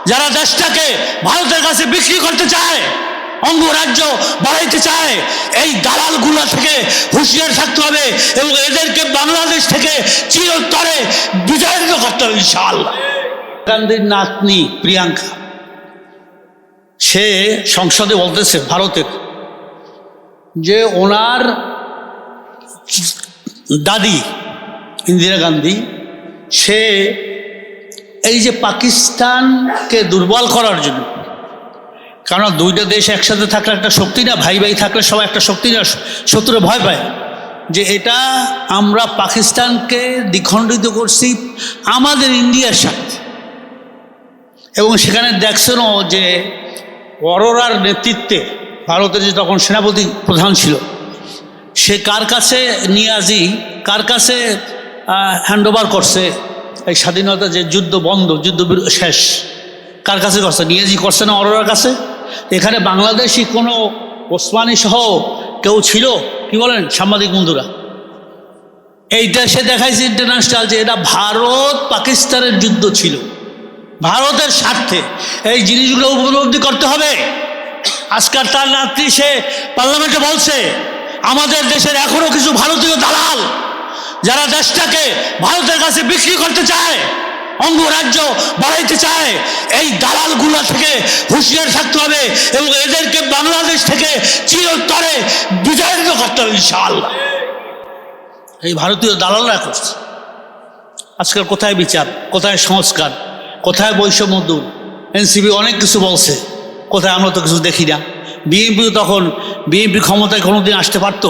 যারা দেশটাকে ভারতের কাছে বিক্রি করতে চায়, অঙ্গরাজ্য বাড়াইতে চায়, এই দালালগুলো থেকে হুঁশিয়ার থাকতে হবে এবং এদেরকে বাংলাদেশ থেকে চিরতরে বিতাড়িত করতে হবে ইনশাআল্লাহ। গান্ধীর নাতনি প্রিয়াঙ্কা, সে সংসদে বলতেছে ভারতের, যে ওনার দাদি ইন্দিরা গান্ধী, সে এই যে পাকিস্তানকে দুর্বল করার জন্য, কারণ দুইটা দেশ একসাথে থাকলে একটা শক্তি না, ভাই ভাই থাকলে সবাই একটা শক্তি না, শত্রুরা ভয় পায়, যে এটা আমরা পাকিস্তানকে দ্বিখণ্ডিত করছি আমাদের ইন্ডিয়ার সাথে। এবং সেখানে দেখছেন যে অরোরার নেতৃত্বে ভারতের যে তখন সেনাপতি প্রধান ছিল, সে কার কাছে নিয়াজি কার কাছে হ্যান্ডওভার করছে এই স্বাধীনতা, যে যুদ্ধ বন্ধ, যুদ্ধ শেষ, কার কাছে করছে? নিয়াজি করছে না অরোরার কাছে? এখানে বাংলাদেশি কোনো ওসমানী সহ কেউ ছিল? কি বলেন সাংবাদিক বন্ধুরা? এইটা সে দেখাইছে ইন্টারন্যাশনাল, যে এটা ভারত পাকিস্তানের যুদ্ধ ছিল, ভারতের স্বার্থে। এই জিনিসগুলো উপলব্ধি করতে হবে। আজকাল তার নাতনি সে পার্লামেন্টে বলছে, আমাদের দেশের এখনো কিছু ভারতীয় দালাল যারা দেশটাকে ভারতের কাছে বিক্রি করতে চায়, অঙ্গরাজ্য বাড়াইতে চায়, এই দালালগুলো থেকে হুঁশিয়ার থাকতে হবে এবং এদেরকে বাংলাদেশ থেকে চিরতরে বিতাড়িত করতে হবে ইনশাআল্লাহ। এই ভারতীয় দালালরা করছে। আজকাল কোথায় বিচার, কোথায় সংস্কার, কোথায় বৈষম্য দূর? এনসিপি অনেক কিছু বলছে, কোথায়? আমরা তো কিছু দেখি না। বিএনপি ক্ষমতায় কোনোদিন আসতে পারতো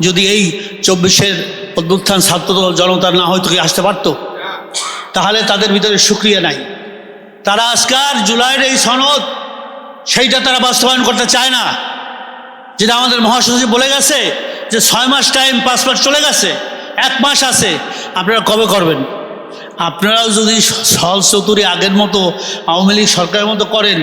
যদি এই 24-এর অভ্যুত্থান ছাত্রদল জনতার না হয়তো কি আসতে পারতো? তাহলে তাদের ভিতরে সুক্রিয়া নাই। তারা আজকাল জুলাইয়ের এই সনদ, সেইটা তারা বাস্তবায়ন করতে চায় না। যেটা আমাদের মহাসচিব বলে গেছে যে 6 মাস টাইম, পাসপোর্ট চলে গেছে, 1 মাস আছে, আপনারা কবে করবেন? আপনারাও যদি সহজ চতুরি আগের মতো আওয়ামী লীগ সরকারের মতো করেন,